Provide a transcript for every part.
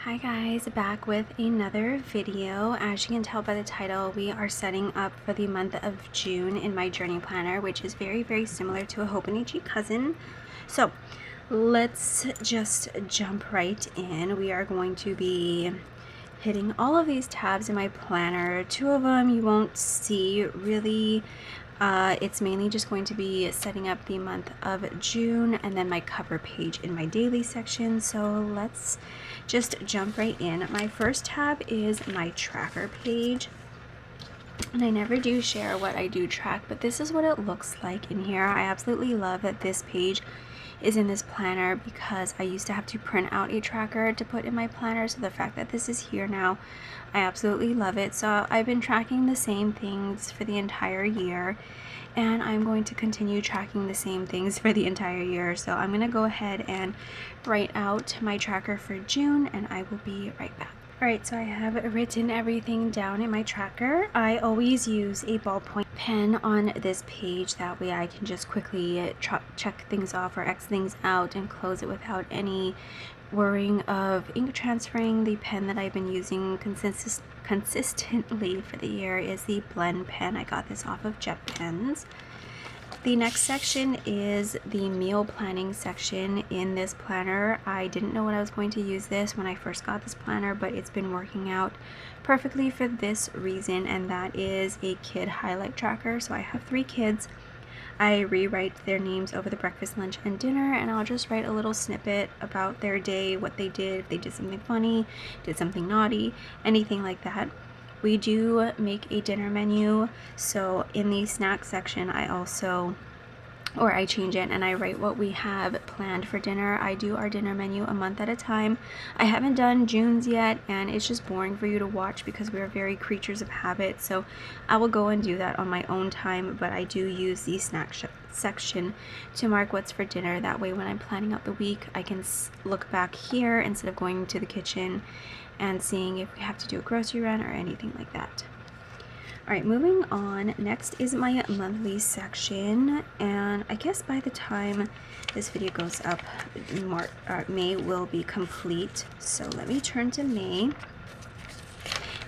Hi guys, back with another video. As you can tell by the title, we are setting up for the month of June in my journey planner, which is very similar to a Hobonichi cousin. So let's just jump right in. We are going to be hitting all of these tabs in my planner. Two of them you won't see really. It's mainly just going to be setting up the month of June and then my cover page in my daily section. So let's just jump right in. My first tab is my tracker page. And I never do share what I do track, but this is what it looks like in here. I absolutely love that this page is in this planner because I used to have to print out a tracker to put in my planner, so the fact that this is here now, I absolutely love it. So I've been tracking the same things for the entire year, and I'm going to continue tracking the same things for the entire year. So I'm going to go ahead and write out my tracker for June, and I will be right back. Alright, so I have written everything down in my tracker. I always use a ballpoint pen on this page, that way I can just quickly check things off or X things out and close it without any worrying of ink transferring. The pen that I've been using consistently for the year is the Blen Pen. I got this off of Jet Pens. The next section is the meal planning section in this planner. I didn't know what I was going to use this when I first got this planner, but it's been working out perfectly for this reason, and that is a kid highlight tracker. So I have 3 kids. I rewrite their names over the breakfast, lunch, and dinner, and I'll just write a little snippet about their day, what they did, if they did something funny, did something naughty, anything like that. We do make a dinner menu, so in the snack section I change it and I write what we have planned for dinner. I do our dinner menu a month at a time. I haven't done June's yet, and it's just boring for you to watch because we are very creatures of habit, so I will go and do that on my own time, but I do use the snack section to mark what's for dinner. That way when I'm planning out the week, I can look back here instead of going to the kitchen and seeing if we have to do a grocery run or anything like that. Alright, moving on. Next is my monthly section, and I guess by the time this video goes up, May will be complete. So let me turn to May,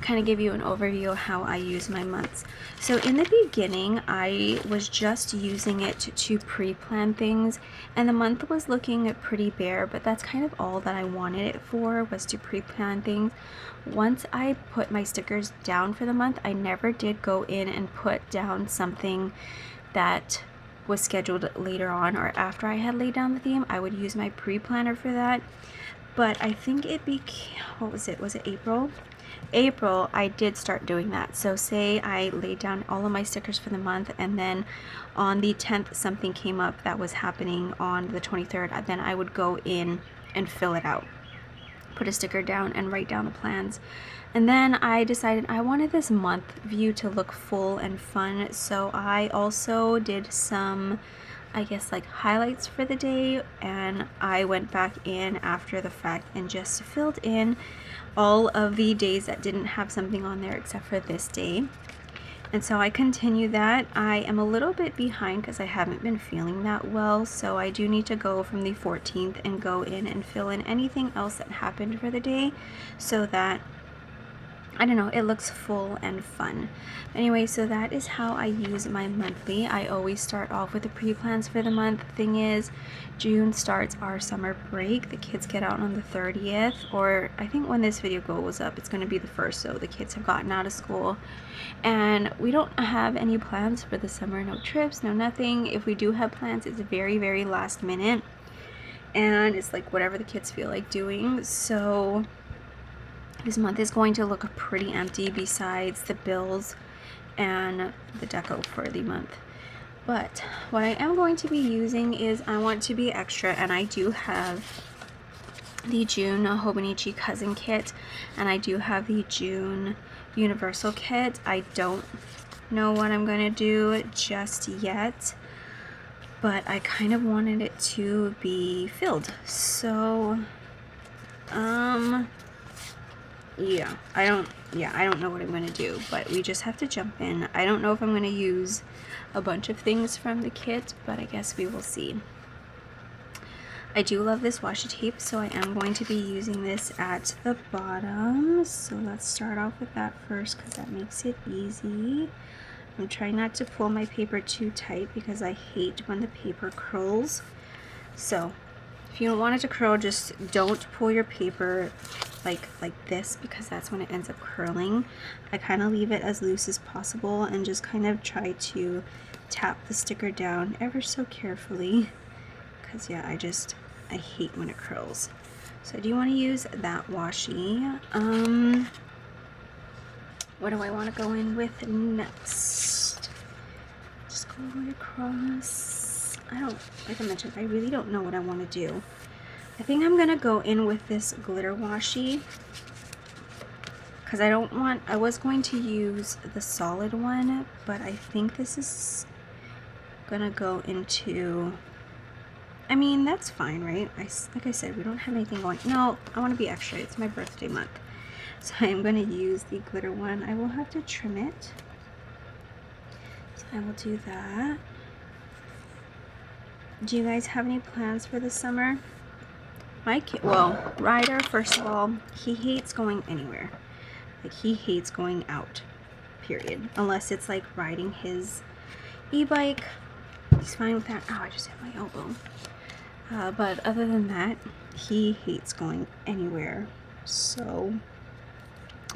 kind of give you an overview of how I use my months. So in the beginning, I was just using it to pre-plan things, and the month was looking pretty bare, but that's kind of all that I wanted it for, was to pre-plan things. Once I put my stickers down for the month, I never did go in and put down something that was scheduled later on or after I had laid down the theme. I would use my pre-planner for that. But I think it became, what was it? Was it April? April, I did start doing that. So say I laid down all of my stickers for the month, and then on the 10th something came up that was happening on the 23rd, then I would go in and fill it out, put a sticker down and write down the plans. And then I decided I wanted this month view to look full and fun, so I also did some, I guess, like highlights for the day, and I went back in after the fact and just filled in all of the days that didn't have something on there except for this day. And so I continue that. I am a little bit behind because I haven't been feeling that well, so I do need to go from the 14th and go in and fill in anything else that happened for the day, so that, I don't know, it looks full and fun. Anyway, so that is how I use my monthly. I always start off with the pre-plans for the month. Thing is, June starts our summer break. The kids get out on the 30th, or I think when this video goes up, it's going to be the 1st, so the kids have gotten out of school. And we don't have any plans for the summer, no trips, no nothing. If we do have plans, it's very last minute, and it's like whatever the kids feel like doing. So this month is going to look pretty empty besides the bills and the deco for the month. But what I am going to be using is, I want to be extra, and I do have the June Hobonichi cousin kit, and I do have the June universal kit. I don't know what I'm going to do just yet, but I kind of wanted it to be filled. So yeah, I don't know what I'm going to do, but we just have to jump in. I don't know if I'm going to use a bunch of things from the kit, but I guess we will see. I do love this washi tape, so I am going to be using this at the bottom. So let's start off with that first because that makes it easy. I'm trying not to pull my paper too tight because I hate when the paper curls. So if you don't want it to curl, just don't pull your paper like this, because that's when it ends up curling. I kind of leave it as loose as possible and just kind of try to tap the sticker down ever so carefully, because yeah, I hate when it curls. So I do want to use that washi. What do I want to go in with next? Just go all the way across. Like I mentioned, I really don't know what I want to do. I think I'm gonna go in with this glitter washi because I was going to use the solid one, but I think this is gonna go into, I mean, that's fine, right? Like I said, we don't have anything going. No, I want to be extra. It's my birthday month. So I'm going to use the glitter one. I will have to trim it. So I will do that. Do you guys have any plans for the summer? My kid, well, Ryder, first of all, he hates going anywhere. Like, he hates going out, period. Unless it's like riding his e-bike. He's fine with that. Oh, I just hit my elbow. But other than that, he hates going anywhere. So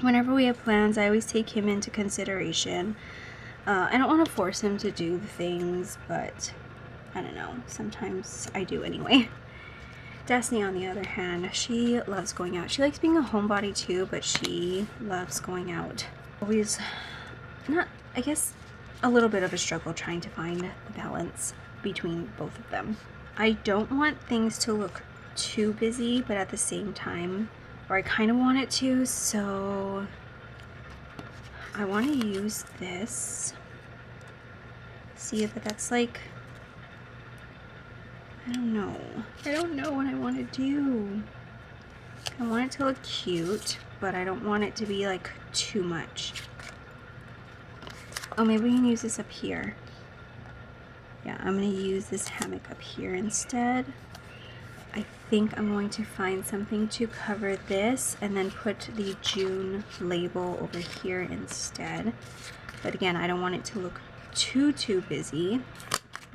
whenever we have plans, I always take him into consideration. I don't want to force him to do the things, but I don't know. Sometimes I do anyway. Destiny, on the other hand, she loves going out. She likes being a homebody too, but she loves going out. Always, not, I guess, a little bit of a struggle trying to find the balance between both of them. I don't want things to look too busy, but at the same time, or I kind of want it to, so I want to use this. See if that's like, I don't know what I want to do. I want it to look cute, but I don't want it to be like too much. Oh, maybe we can use this up here. Yeah, I'm going to use this hammock up here instead. I think I'm going to find something to cover this and then put the June label over here instead. But again, I don't want it to look too busy.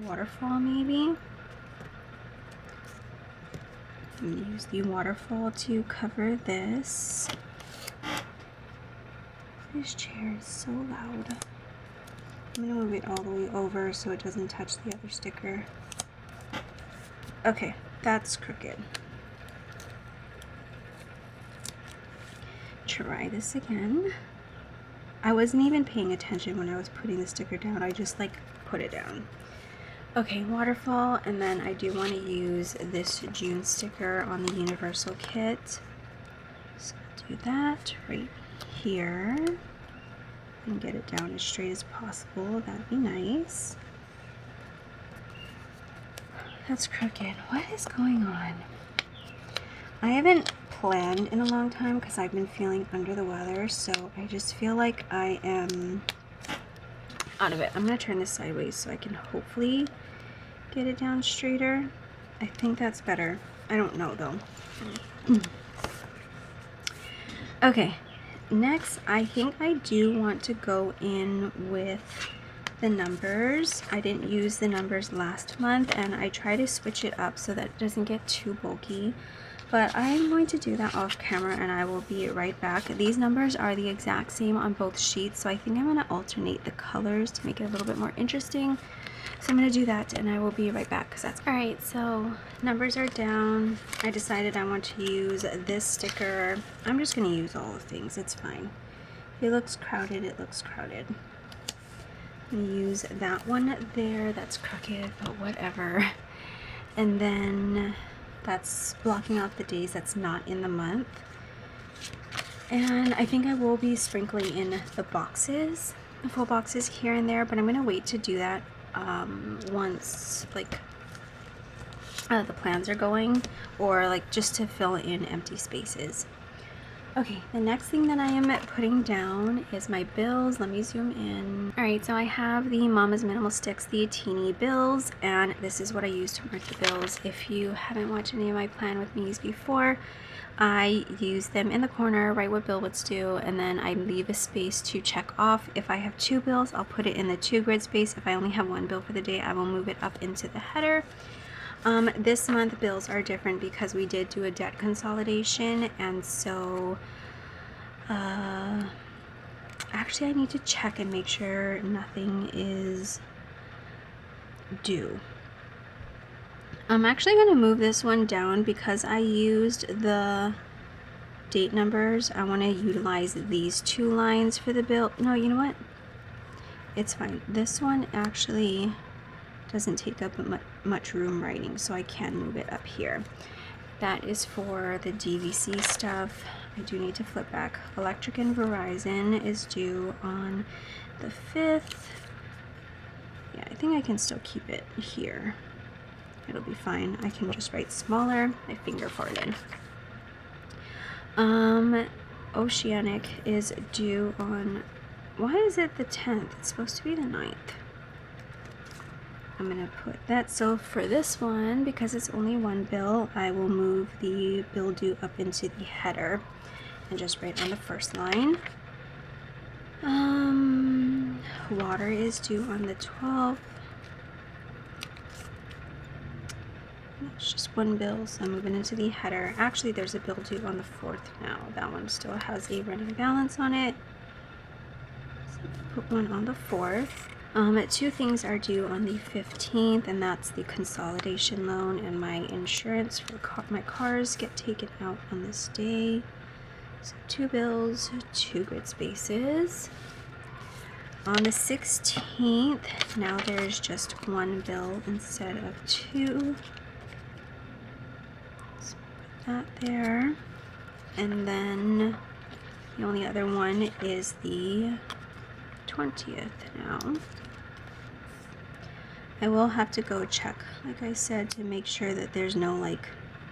Waterfall maybe. I'm going to use the waterfall to cover this. This chair is so loud. I'm going to move it all the way over so it doesn't touch the other sticker. Okay, that's crooked. Try this again. I wasn't even paying attention when I was putting the sticker down. I just like put it down. Okay, waterfall, and then I do want to use this June sticker on the universal kit. So I'll do that right here. And get it down as straight as possible. That'd be nice. That's crooked. What is going on? I haven't planned in a long time because I've been feeling under the weather, so I just feel like I am out of it. I'm gonna turn this sideways so I can hopefully get it down straighter. I think that's better. I don't know though. Okay. Next, I think I do want to go in with the numbers. I didn't use the numbers last month, and I try to switch it up so that it doesn't get too bulky. But I'm going to do that off camera, and I will be right back. These numbers are the exact same on both sheets, so I think I'm going to alternate the colors to make it a little bit more interesting. So I'm going to do that, and I will be right back because that's alright. So numbers are down. I decided I want to use this sticker. I'm just going to use all the things. It's fine. If it looks crowded, it looks crowded. I'm going to use that one there. That's crooked, but whatever. And then that's blocking out the days that's not in the month. And I think I will be sprinkling in the boxes, the full boxes here and there, but I'm going to wait to do that once like the plans are going, or like just to fill in empty spaces. Okay, the next thing that I am putting down is my bills. Let me zoom in. Alright, so I have the Mama's Minimal Sticks, the teeny bills, and this is what I use to mark the bills. If you haven't watched any of my Plan With Me's before, I use them in the corner, write what bill what's due, and then I leave a space to check off. If I have 2 bills, I'll put it in the 2 grid space. If I only have 1 bill for the day, I will move it up into the header. This month bills are different because we did do a debt consolidation, and so actually I need to check and make sure nothing is due. I'm actually going to move this one down because I used the date numbers. I want to utilize these 2 lines for the bill. No, you know what? It's fine. This one actually doesn't take up much room writing, so I can move it up here. That is for the DVC stuff. I do need to flip back. Electric and Verizon is due on the 5th. Yeah, I think I can still keep it here. It'll be fine. I can just write smaller. My finger farted. Oceanic is due on, why is it the 10th? It's supposed to be the 9th. I'm gonna put that. So for this one, because it's only 1 bill, I will move the bill due up into the header and just write on the first line. Water is due on the 12th. It's just 1 bill, so I'm moving into the header. Actually, there's a bill due on the 4th now. That one still has a running balance on it. So put one on the 4th. 2 things are due on the 15th, and that's the consolidation loan and my insurance for my cars get taken out on this day. So 2 bills, 2 grid spaces. On the 16th, now there's just 1 bill instead of 2. So put that there. And then the only other one is the 20th now. I will have to go check, like I said, to make sure that there's no like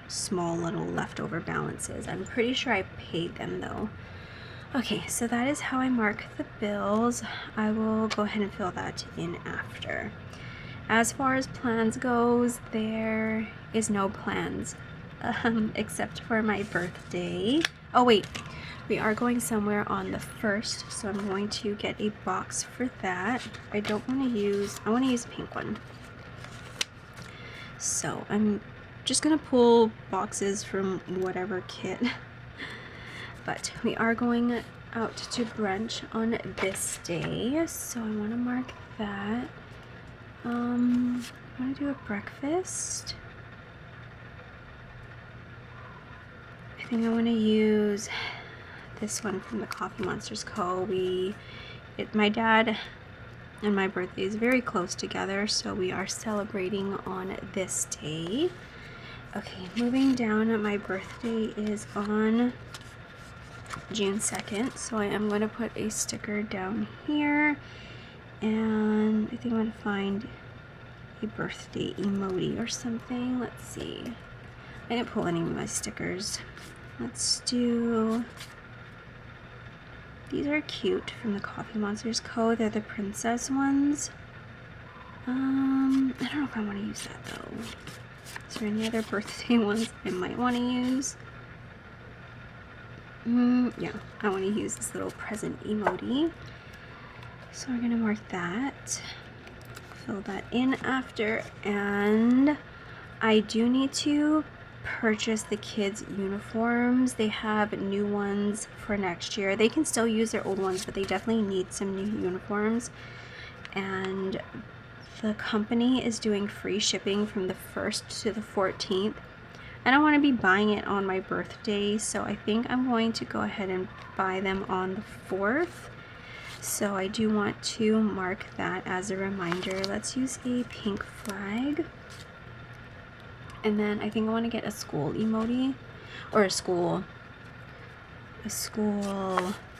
small little leftover balances. I'm pretty sure I paid them though. Okay, so that is how I mark the bills. I will go ahead and fill that in after. As far as plans goes, there is no plans except for my birthday. Oh wait, we are going somewhere on the 1st, so I'm going to get a box for that. I don't want to use, I want to use a pink one. So I'm just going to pull boxes from whatever kit. But we are going out to brunch on this day, so I want to mark that. I want to do a breakfast. I think I want to use this one from the Coffee Monsters Co. My dad and my birthday is very close together, so we are celebrating on this day. Okay, moving down, my birthday is on June 2nd, so I am going to put a sticker down here, and I think I'm going to find a birthday emoji or something. Let's see. I didn't pull any of my stickers. Let's do, these are cute from the Coffee Monsters Co. They're the princess ones. I don't know if I want to use that though. Is there any other birthday ones I might want to use? Yeah, I want to use this little present emoji. So we're going to mark that. Fill that in after. And I do need to purchase the kids' uniforms. They have new ones for next year. They can still use their old ones, but they definitely need some new uniforms. And the company is doing free shipping from the 1st to the 14th. I don't want to be buying it on my birthday, so I think I'm going to go ahead and buy them on the 4th. So I do want to mark that as a reminder. Let's use a pink flag. And then I think I want to get a school emoji, or a school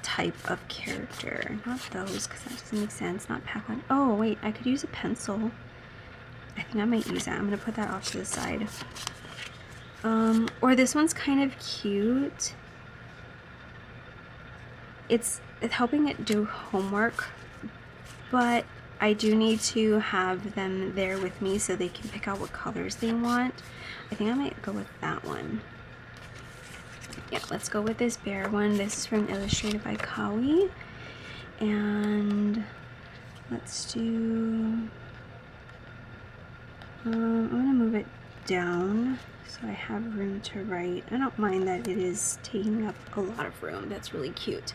type of character. Not those, because that doesn't make sense. Not pack on. Oh wait, I could use a pencil. I think I might use that. I'm gonna put that off to the side. Or this one's kind of cute. it's helping it do homework, but I do need to have them there with me so they can pick out what colors they want. I think I might go with that one. Yeah, let's go with this bear one. This is from Illustrated by Kawi. And let's do, I'm gonna move it down so I have room to write. I don't mind that it is taking up a lot of room. That's really cute.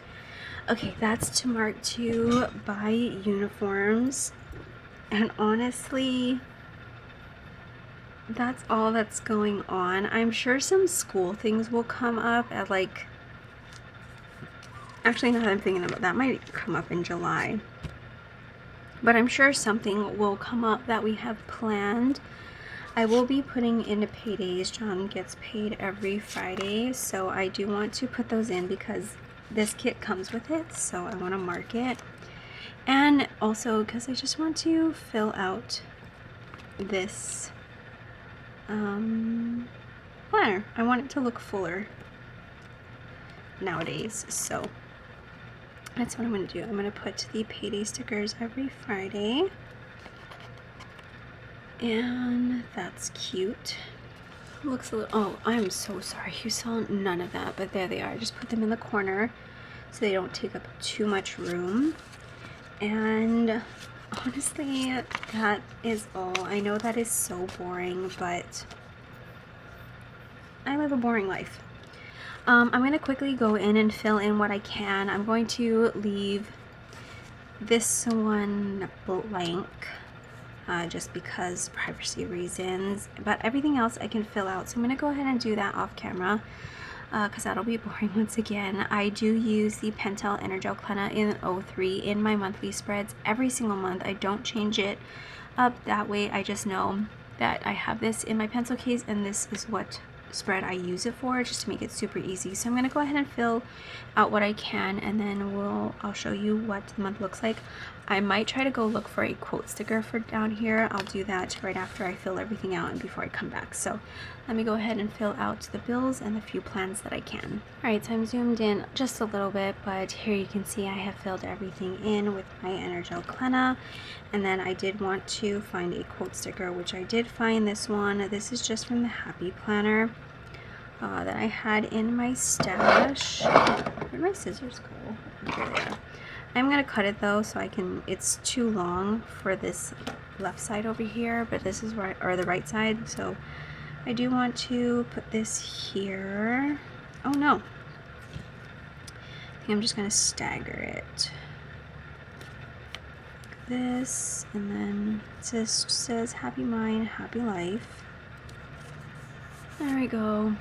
Okay, that's to mark to buy uniforms. And honestly, that's all that's going on. I'm sure some school things will come up at like, actually, now that I'm thinking about that, might come up in July. But I'm sure something will come up that we have planned. I will be putting into paydays. John gets paid every Friday, so I do want to put those in because this kit comes with it, so I want to mark it. And also because I just want to fill out this planner. I want it to look fuller nowadays, so that's what I'm going to do. I'm going to put the payday stickers every Friday. And that's cute. Looks a little, oh, I'm so sorry. You saw none of that, but there they are. I just put them in the corner so they don't take up too much room. And honestly, that is all. I know that is so boring, but I live a boring life. I'm going to quickly go in and fill in what I can. I'm going to leave this one blank just because privacy reasons, but everything else I can fill out. So I'm going to go ahead and do that off camera because that'll be boring once again. I do use the Pentel Energel Clena in 03 in my monthly spreads every single month. I don't change it up. That way I just know that I have this in my pencil case and this is what spread I use it for, just to make it super easy. So I'm going to go ahead and fill out what I can, and then I'll show you what the month looks like. I might try to go look for a quote sticker for down here. I'll do that right after I fill everything out and before I come back. So let me go ahead and fill out the bills and the few plans that I can. Alright, so I'm zoomed in just a little bit, but here you can see I have filled everything in with my Energel Clena. And then I did want to find a quote sticker, which I did find this one. This is just from the Happy Planner that I had in my stash. Where'd my scissors go? Here they are. I'm going to cut it though so I can, it's too long for this left side over here, but this is right, or the right side, so I do want to put this here. Oh no. I think I'm just going to stagger it. This, and then it says Happy Mind, Happy Life. There we go.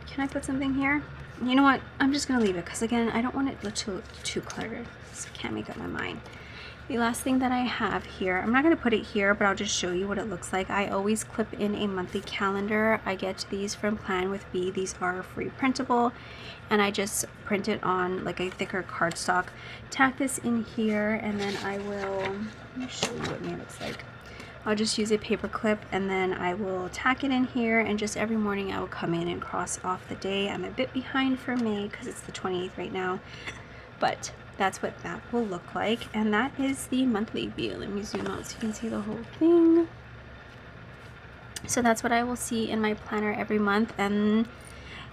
Can I put something here? You know what? I'm just going to leave it because, again, I don't want it to look too cluttered. So I can't make up my mind. The last thing that I have here, I'm not going to put it here, but I'll just show you what it looks like. I always clip in a monthly calendar. I get these from Plan with B. These are free printable, and I just print it on like a thicker cardstock. Tack this in here, and then I will, let me show you what mine looks like. I'll just use a paper clip, and then I will tack it in here, and just every morning I will come in and cross off the day. I'm a bit behind for May because it's the 28th right now, but that's what that will look like. And that is the monthly view. Let me zoom out so you can see the whole thing. So that's what I will see in my planner every month, and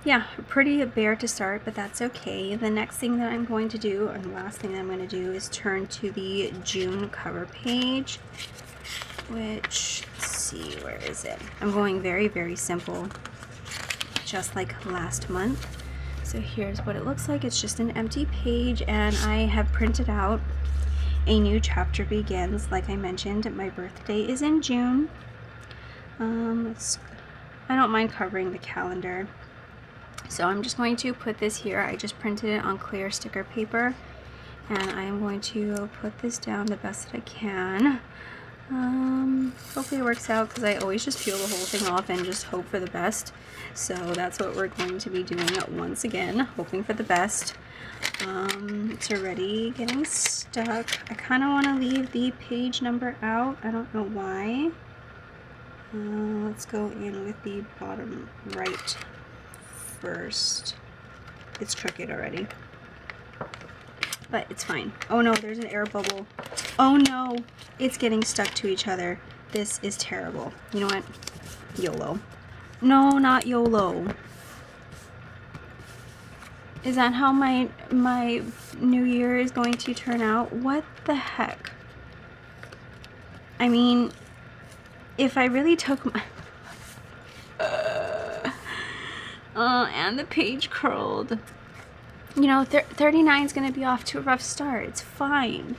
yeah, pretty bare to start, but that's okay. The next thing that I'm going to do, and the last thing that I'm going to do, is turn to the June cover page, which, let's see, where is it? I'm going very, very simple, just like last month. So here's what it looks like. It's just an empty page, and I have printed out A New Chapter Begins. Like I mentioned, my birthday is in June. I don't mind covering the calendar. So I'm just going to put this here. I just printed it on clear sticker paper, and I am going to put this down the best that I can. Hopefully it works out, because I always just peel the whole thing off and just hope for the best. So that's what we're going to be doing once again, hoping for the best. It's already getting stuck. I kind of want to leave the page number out. I don't know why. Let's go in with the bottom right first. It's crooked already. but it's fine. Oh no, there's an air bubble. Oh no, it's getting stuck to each other. This is terrible. You know what? YOLO. No, not YOLO. Is that how my new year is going to turn out? What the heck? I mean, if I really took my... and the page curled. You know, 39 is going to be off to a rough start. It's fine.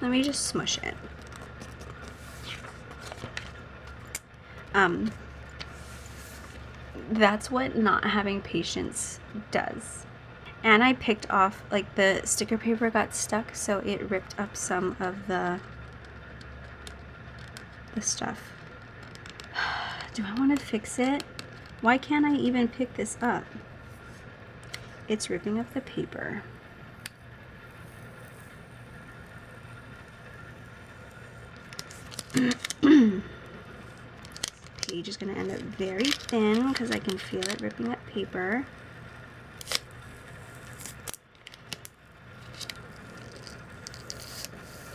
Let me just smush it. That's what not having patience does. And I picked off, like, the sticker paper got stuck, so it ripped up some of the stuff. Do I want to fix it? Why can't I even pick this up? It's ripping up the paper. Page is going to end up very thin because I can feel it ripping up paper.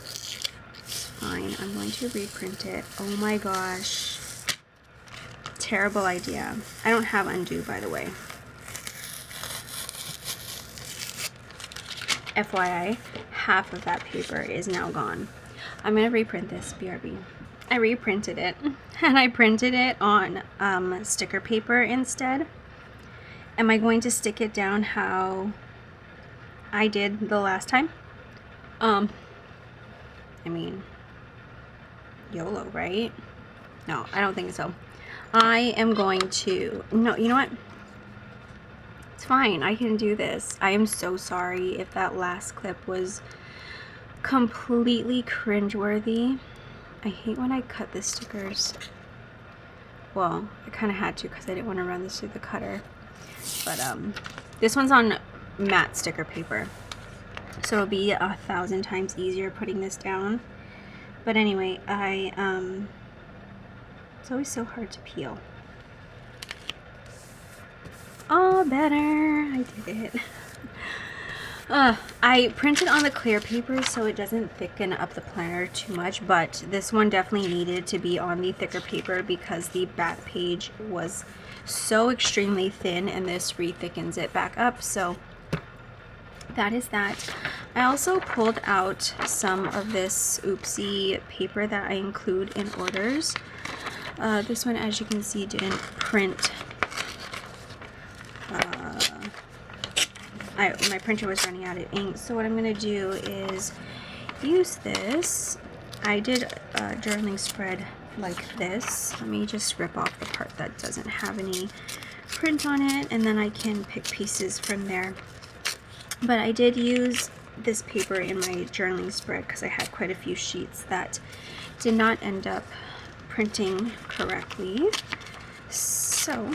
It's fine. I'm going to reprint it. Oh my gosh. Terrible idea. I don't have undo, by the way. FYI, half of that paper is now gone. I'm going to reprint this, BRB. I reprinted it, and I printed it on sticker paper instead. Am I going to stick it down how I did the last time? I mean, YOLO, right? No, I don't think so. I am going to, no, you know what? It's fine, I can do this. I am so sorry if that last clip was completely cringeworthy. I hate when I cut the stickers. Well, I kind of had to because I didn't want to run this through the cutter. But this one's on matte sticker paper, so it'll be 1,000 times easier putting this down. But anyway, it's always so hard to peel. Oh, better. I did it. I printed on the clear paper so it doesn't thicken up the planner too much, but this one definitely needed to be on the thicker paper because the back page was so extremely thin, and this re-thickens it back up. So that is that. I also pulled out some of this oopsie paper that I include in orders. This one, as you can see, didn't print. My printer was running out of ink, so what I'm going to do is use this. I did a journaling spread like this. Let me just rip off the part that doesn't have any print on it, and then I can pick pieces from there. But I did use this paper in my journaling spread because I had quite a few sheets that did not end up printing correctly. So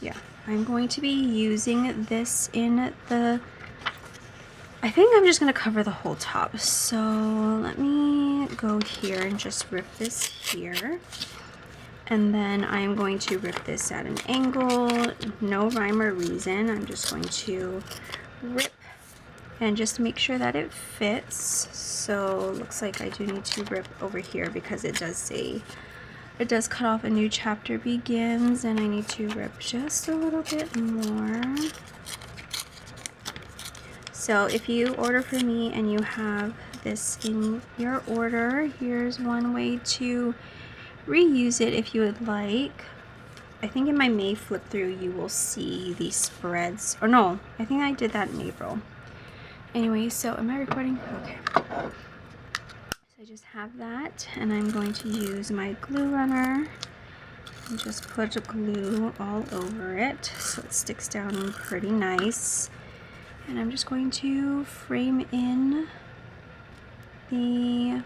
yeah, I'm going to be using this in the, I think I'm just going to cover the whole top. So let me go here and just rip this here. And then I am going to rip this at an angle. No rhyme or reason. I'm just going to rip and just make sure that it fits. So looks like I do need to rip over here because it does say, it does cut off a new chapter begins, and I need to rip just a little bit more. So if you order from me and you have this in your order, here's one way to reuse it if you would like. I think in my May flip through you will see these spreads, or no, I think I did that in April. Anyway, so am I recording? Okay. So I just have that, and I'm going to use my glue runner and just put glue all over it so it sticks down pretty nice. And I'm just going to frame in the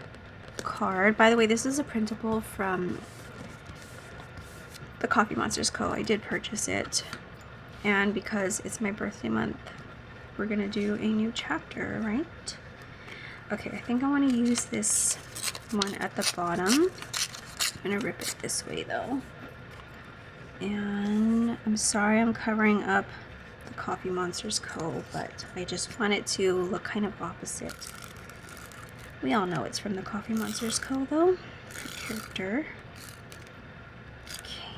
card. By the way, this is a printable from the Coffee Monsters Co. I did purchase it, and because it's my birthday month, we're gonna do a new chapter, right? Okay, I think I want to use this one at the bottom. I'm gonna rip it this way though, and I'm sorry I'm covering up the the Coffee Monsters Co., but I just want it to look kind of opposite. We all know it's from the Coffee Monsters Co. though. The character. Okay,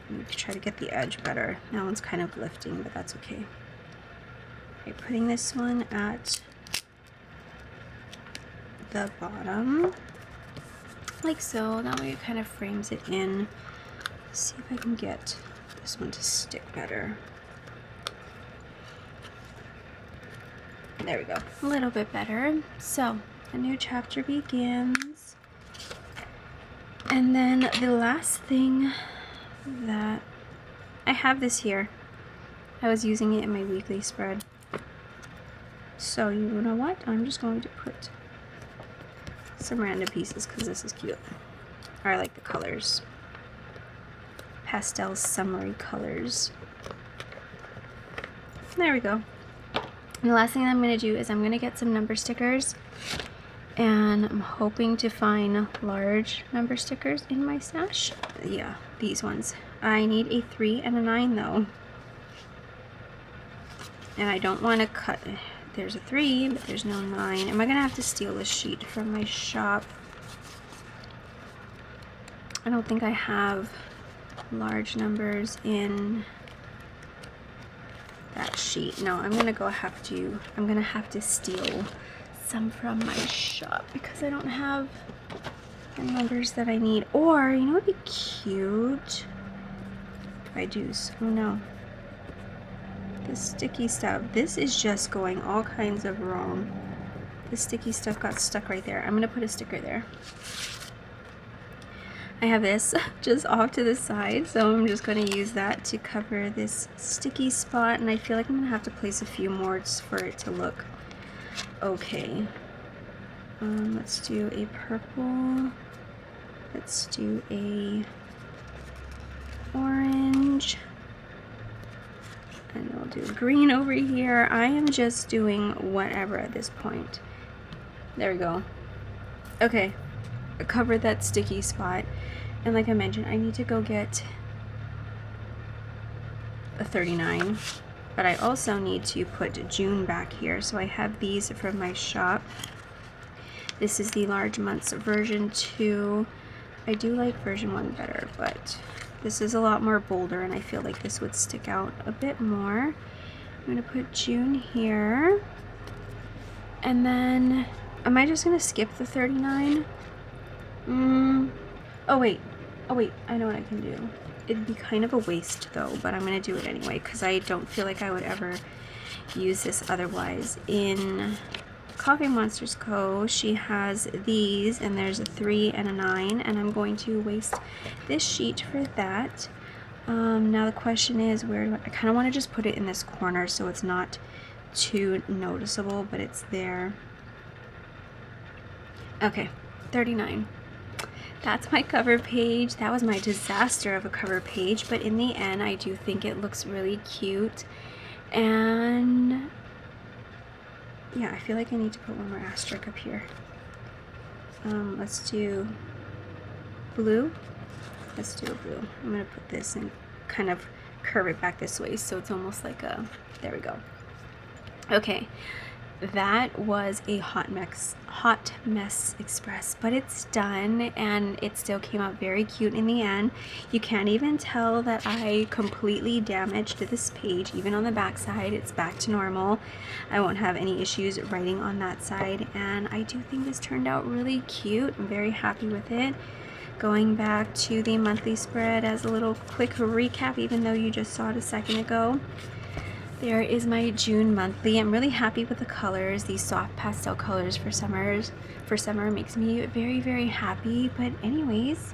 let me try to get the edge better. That one's kind of lifting, but that's okay. Okay, putting this one at the bottom, like so. That way it kind of frames it in. Let's see if I can get this one to stick better. There we go, a little bit better. So a new chapter begins. And then the last thing that I have this here, I was using it in my weekly spread. So you know what? I'm just going to put some random pieces because this is cute. I like the colors. Pastel summery colors. There we go. And the last thing I'm going to do is I'm going to get some number stickers. And I'm hoping to find large number stickers in my stash. Yeah, these ones. I need a 3 and a 9 though. And I don't want to cut. There's a 3, but there's no 9. Am I going to have to steal a sheet from my shop? I don't think I have large numbers in that sheet. No, I'm going to have to steal some from my shop because I don't have the numbers that I need. Or, you know what would be cute? If I do. Oh no. The sticky stuff. This is just going all kinds of wrong. The sticky stuff got stuck right there. I'm going to put a sticker there. I have this just off to the side, so I'm just going to use that to cover this sticky spot, and I feel like I'm going to have to place a few more for it to look okay. Let's do a purple. Let's do a orange. And we'll do green over here. I am just doing whatever at this point. There we go. Okay, I covered that sticky spot. And like I mentioned, I need to go get a 39. But I also need to put June back here. So I have these from my shop. This is the large months version 2. I do like version 1 better, but this is a lot more bolder, and I feel like this would stick out a bit more. I'm going to put June here. And then, am I just going to skip the 39? Oh wait, I know what I can do. It'd be kind of a waste though, but I'm going to do it anyway because I don't feel like I would ever use this otherwise. In Coffee Monsters Co., she has these, and there's a 3 and a 9, and I'm going to waste this sheet for that. Now the question is, where do I kind of want to just put it in this corner so it's not too noticeable, but it's there. Okay, 39. That's my cover page. That was my disaster of a cover page, but in the end I do think it looks really cute. And yeah, I feel like I need to put one more asterisk up here. Let's do blue. Let's do a blue. I'm going to put this and kind of curve it back this way so it's almost like a, there we go. Okay, that was a hot mess express, but it's done, and it still came out very cute in the end. You can't even tell that I completely damaged this page. Even on the back side, it's back to normal. I won't have any issues writing on that side, and I do think this turned out really cute. I'm very happy with it. Going back to the monthly spread as a little quick recap, even though you just saw it a second ago. There is my June monthly. I'm really happy with the colors. These soft pastel colors for summer makes me very, very happy. But anyways,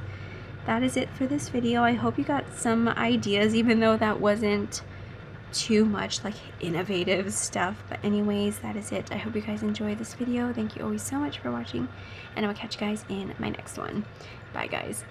that is it for this video. I hope you got some ideas, even though that wasn't too much like innovative stuff. But anyways, that is it. I hope you guys enjoyed this video. Thank you always so much for watching, and I will catch you guys in my next one. Bye guys.